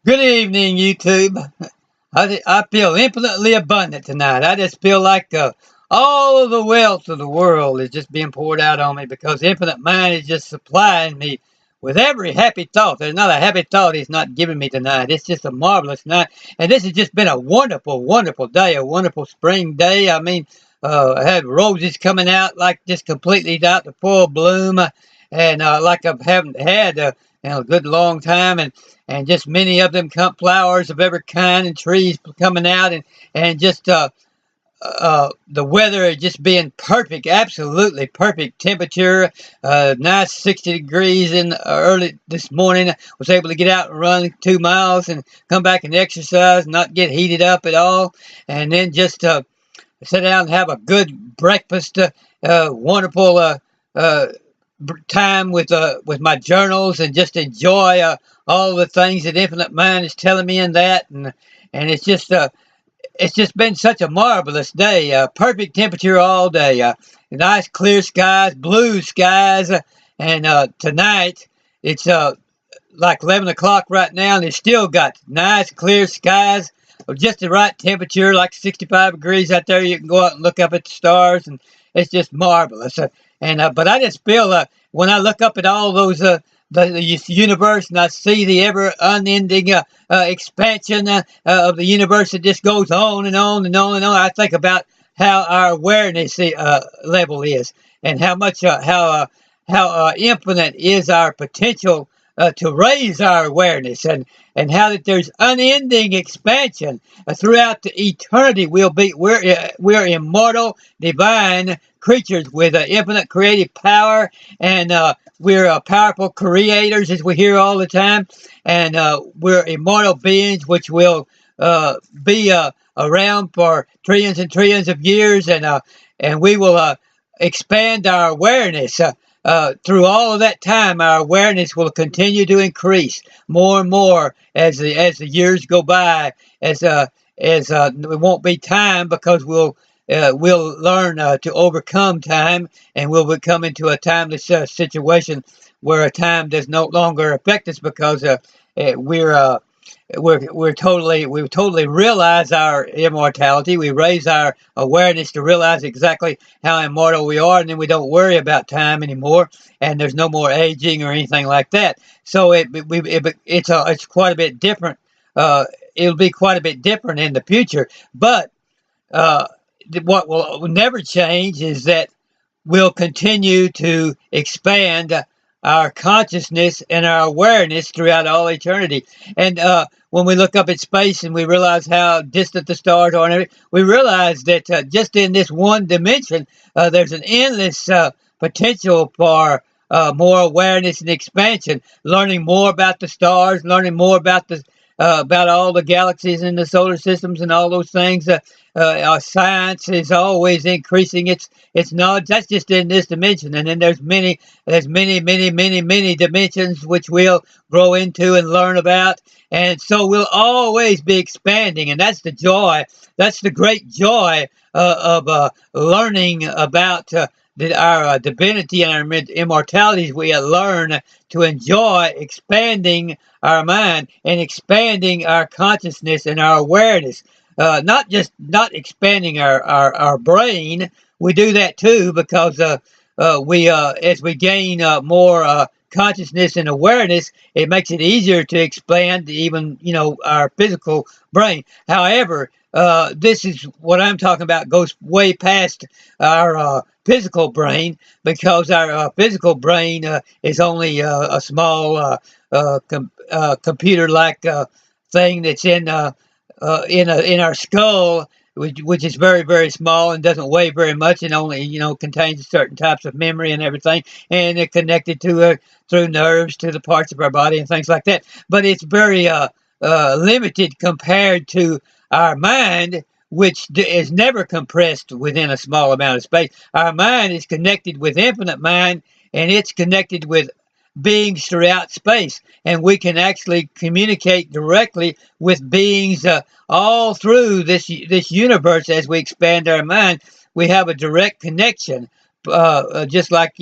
Good evening, YouTube. I feel infinitely abundant tonight. I just feel like all of the wealth of the world is just being poured out on me because Infinite Mind is just supplying me with every happy thought. There's not a happy thought He's not giving me tonight. It's just a marvelous night. And this has just been a wonderful, wonderful day, a wonderful spring day. I mean, I had roses coming out like just completely out to full bloom. And like I haven't had in a good long time. And just many of them come flowers of every kind and trees coming out and just the weather just being perfect, absolutely perfect temperature, nice 60 degrees in early this morning. I was able to get out and run 2 miles and come back and exercise, not get heated up at all, and then just sit down and have a good breakfast, wonderful uh, time with my journals and just enjoy all the things that Infinite Mind is telling me in that, and it's just been such a marvelous day. Perfect temperature all day. Nice clear skies, blue skies, and tonight it's like 11 o'clock right now, and it's still got nice clear skies of just the right temperature, like 65 degrees out there. You can go out and look up at the stars, and it's just marvelous. But I just feel when I look up at all those the universe and I see the ever unending expansion of the universe that just goes on and on and on and on. I think about how our awareness level is and how much how infinite is our potential to raise our awareness and how that there's unending expansion throughout the eternity. We're immortal, divine creatures with infinite creative power, and we're powerful creators, as we hear all the time, and we're immortal beings which will be around for trillions and trillions of years, and we will expand our awareness. Through all of that time, our awareness will continue to increase more and more as the years go by. As it won't be time because we'll learn to overcome time, and we'll come into a timeless situation where a time does no longer affect us because we're we totally realize our immortality. We raise our awareness to realize exactly how immortal we are, and then we don't worry about time anymore, and there's no more aging or anything like that. So it's quite a bit different. It'll be quite a bit different in the future, but uh, what will never change is that we'll continue to expand our consciousness and our awareness throughout all eternity. And when we look up at space and we realize how distant the stars are, and everything, we realize that just in this one dimension, there's an endless potential for more awareness and expansion, learning more about the stars, learning more about all the galaxies in the solar systems and all those things. Our science is always increasing its knowledge. That's just in this dimension, and then there's many dimensions which we'll grow into and learn about, and so we'll always be expanding, and that's the joy. That's the great joy of learning about. Our divinity and our immortalities, we learn to enjoy expanding our mind and expanding our consciousness and our awareness. Not expanding our brain. We do that too because we as we gain more consciousness and awareness, it makes it easier to expand even our physical brain. However, this is what I'm talking about goes way past our physical brain because our physical brain is only a small computer-like thing that's in our skull, which is very, very small and doesn't weigh very much, and only contains certain types of memory and everything, and it connected to through nerves to the parts of our body and things like that. But it's very limited compared to our mind, which is never compressed within a small amount of space. Our mind is connected with infinite mind, and it's connected with beings throughout space, and we can actually communicate directly with beings all through this universe. As we expand our mind, we have a direct connection, just like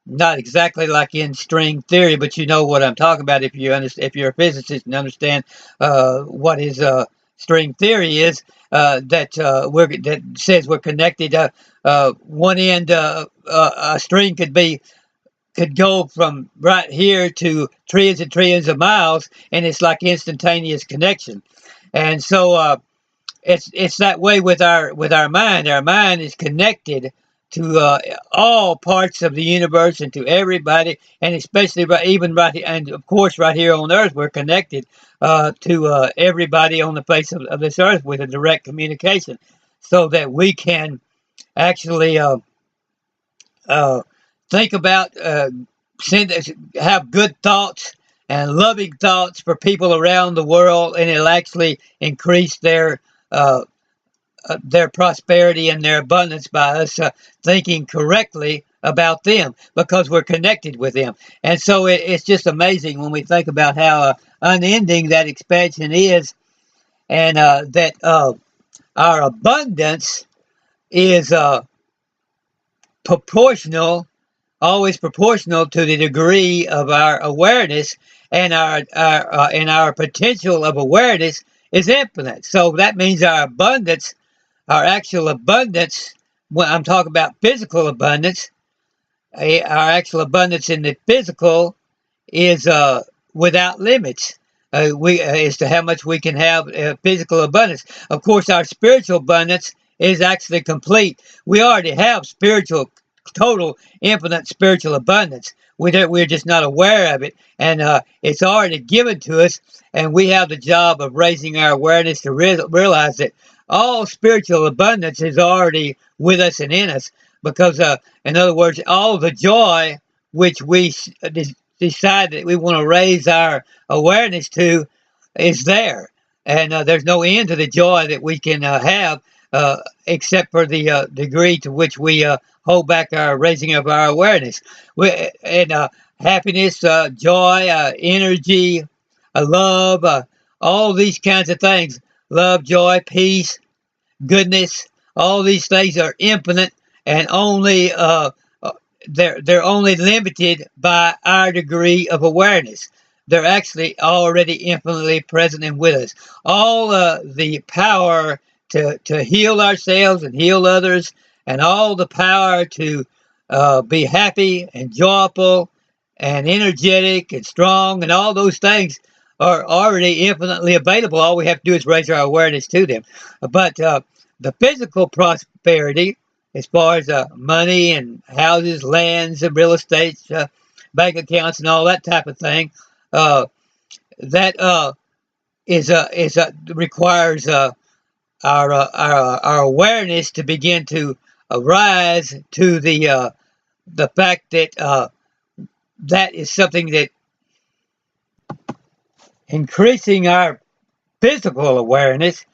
not exactly like in string theory, but you know what I'm talking about if you understand, if you're a physicist and understand what is string theory is. That says we're connected. One end, a string could go from right here to trillions and trillions of miles, and it's like instantaneous connection. And so it's that way with our mind. Our mind is connected to all parts of the universe and to everybody, and especially even right here, and of course right here on Earth, we're connected to everybody on the face of this Earth with a direct communication, so that we can actually uh, think about, send, have good thoughts and loving thoughts for people around the world, and it'll actually increase uh, their prosperity and their abundance by us thinking correctly about them because we're connected with them. And so it's just amazing when we think about how unending that expansion is, and that our abundance is proportional, always proportional to the degree of our awareness, and our potential of awareness is infinite. So that means our abundance, our actual abundance, when I'm talking about physical abundance, our actual abundance in the physical is without limits. We As to how much we can have physical abundance. Of course, our spiritual abundance is actually complete. We already have spiritual, total, infinite spiritual abundance. We're just not aware of it, and it's already given to us. And we have the job of raising our awareness to realize that all spiritual abundance is already with us and in us. Because, in other words, all the joy which we decide that we want to raise our awareness to is there. And there's no end to the joy that we can have, except for the degree to which we hold back our raising of our awareness. And happiness, joy, energy, love, all these kinds of things, love, joy, peace, goodness, all these things are infinite, and only uh, they're only limited by our degree of awareness. They're actually already infinitely present and with us. All the power to heal ourselves and heal others, and all the power to be happy and joyful and energetic and strong, and all those things are already infinitely available. All we have to do is raise our awareness to them. But the physical prosperity, as far as money and houses, lands, and real estate, bank accounts, and all that type of thing, uh, that requires our awareness to begin to rise to the fact that that is something that increasing our physical awareness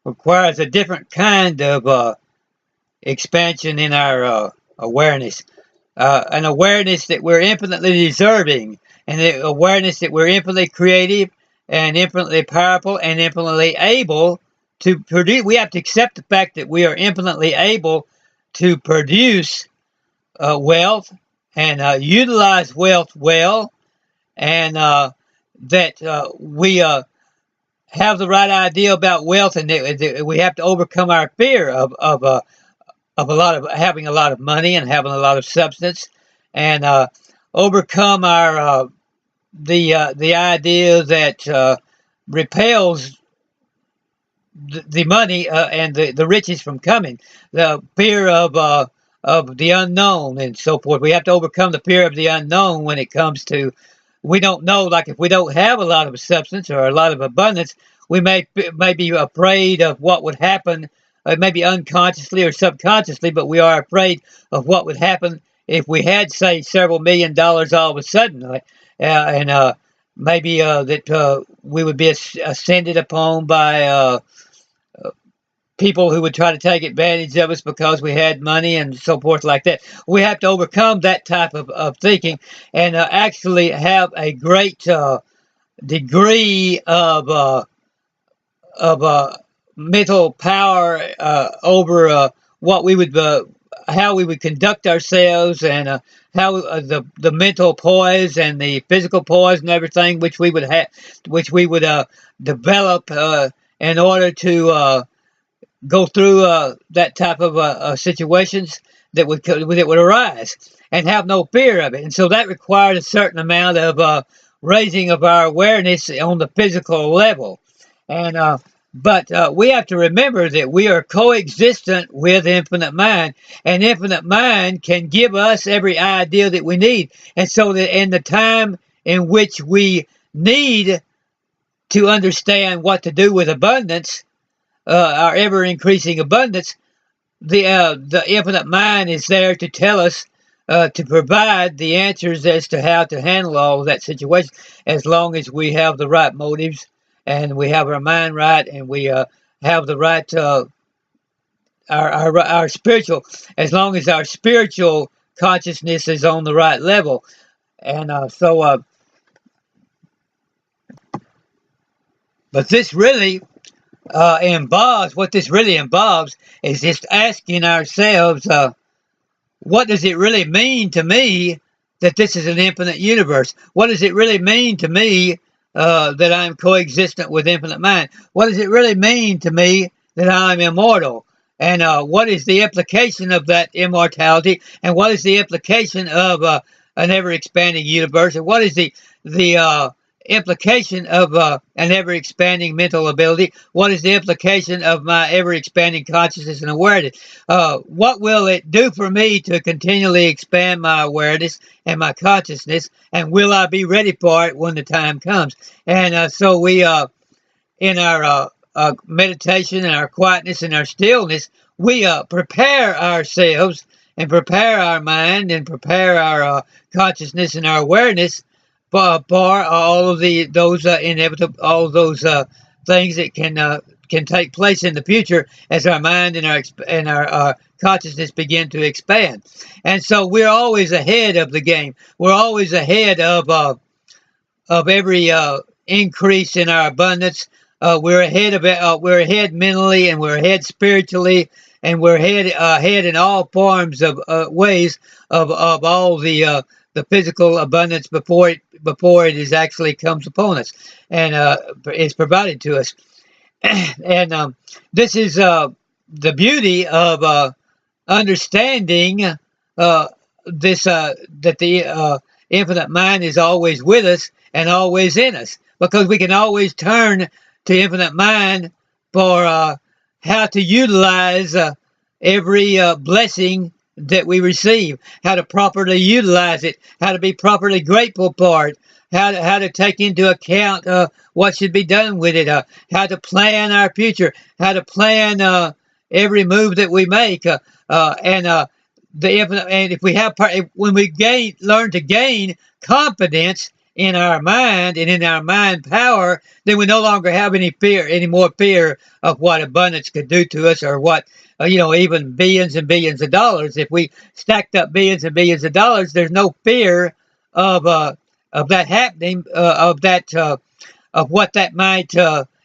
requires a different kind of expansion in our awareness, an awareness that we're infinitely deserving, and the awareness that we're infinitely creative and infinitely powerful and infinitely able to produce. We have to accept the fact that we are infinitely able to produce wealth and utilize wealth well, and that we have the right idea about wealth, and that we have to overcome our fear of a lot of having a lot of money and having a lot of substance, and overcome our the idea that repels the money and the riches from coming, the fear of the unknown and so forth. We have to overcome the fear of the unknown when it comes to, we don't know, like if we don't have a lot of substance or a lot of abundance, we may be afraid of what would happen, maybe unconsciously or subconsciously, but we are afraid of what would happen if we had, say, several $1,000,000 all of a sudden, and maybe that we would be ascended upon by people who would try to take advantage of us because we had money and so forth like that. We have to overcome that type of thinking, and actually have a great degree of mental power over what we would how we would conduct ourselves, and how the mental poise and the physical poise and everything which we would have, which we would develop in order to go through that type of situations that would arise, and have no fear of it. And so that required a certain amount of raising of our awareness on the physical level. And but we have to remember that we are coexistent with infinite mind, and infinite mind can give us every idea that we need. And so that in the time in which we need to understand what to do with abundance, our ever increasing abundance, the infinite mind is there to tell us, to provide the answers as to how to handle all of that situation, as long as we have the right motives, and we have our mind right, and we have the right our spiritual, as long as our spiritual consciousness is on the right level. And but this really involves, what this really involves is just asking ourselves, what does it really mean to me that this is an infinite universe? What does it really mean to me that I'm coexistent with infinite mind? What does it really mean to me that I'm immortal? And what is the implication of that immortality? And what is the implication of an ever-expanding universe? And what is the implication of an ever-expanding mental ability? What is the implication of my ever-expanding consciousness and awareness? What will it do for me to continually expand my awareness and my consciousness? And will I be ready for it when the time comes? And so we, in our meditation and our quietness and our stillness, we prepare ourselves and prepare our mind and prepare our consciousness and our awareness for all of those inevitable, all of those things that can take place in the future as our mind and our consciousness begin to expand. And so we're always ahead of the game. We're always ahead of every increase in our abundance. We're ahead of it. We're ahead mentally, and we're ahead spiritually, and we're ahead in all forms of ways of all the physical abundance before it is actually comes upon us and is provided to us. And this is the beauty of understanding this that the infinite mind is always with us and always in us, because we can always turn to infinite mind for how to utilize every blessing that we receive, how to properly utilize it, how to be properly grateful for it, how to take into account what should be done with it, how to plan our future, how to plan every move that we make, and the infinite. And if we have, when we learn to gain confidence in our mind and in our mind power, then we no longer have any more fear of what abundance could do to us, or what, even billions and billions of dollars. If we stacked up billions and billions of dollars, there's no fear of that happening, of what that might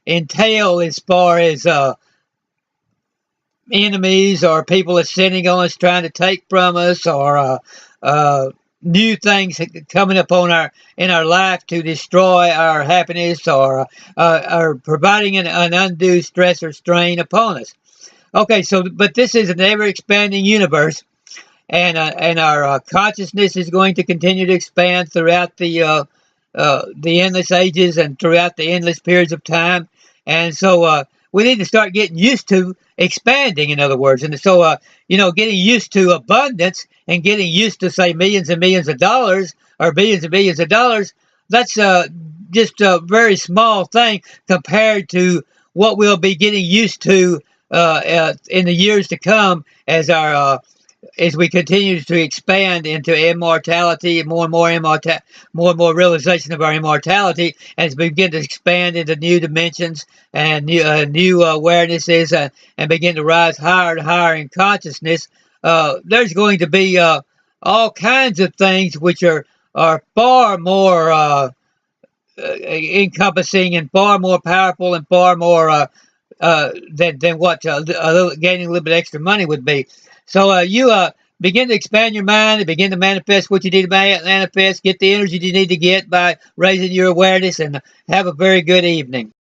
entail as far as enemies or people ascending on us, trying to take from us, or new things coming upon in our life to destroy our happiness, or providing an undue stress or strain upon us. Okay, so but this is an ever-expanding universe, and our consciousness is going to continue to expand throughout the endless ages and throughout the endless periods of time. And so we need to start getting used to expanding, in other words. And so, getting used to abundance and getting used to, say, millions and millions of dollars or billions and billions of dollars, that's just a very small thing compared to what we'll be getting used to in the years to come, as we continue to expand into immortality, more and more realization of our immortality, as we begin to expand into new dimensions and new awarenesses, and begin to rise higher and higher in consciousness. There's going to be all kinds of things which are far more encompassing and far more powerful and far more than what gaining a little bit extra money would be. So you begin to expand your mind and begin to manifest what you need to manifest. Get the energy you need to get by raising your awareness, and have a very good evening.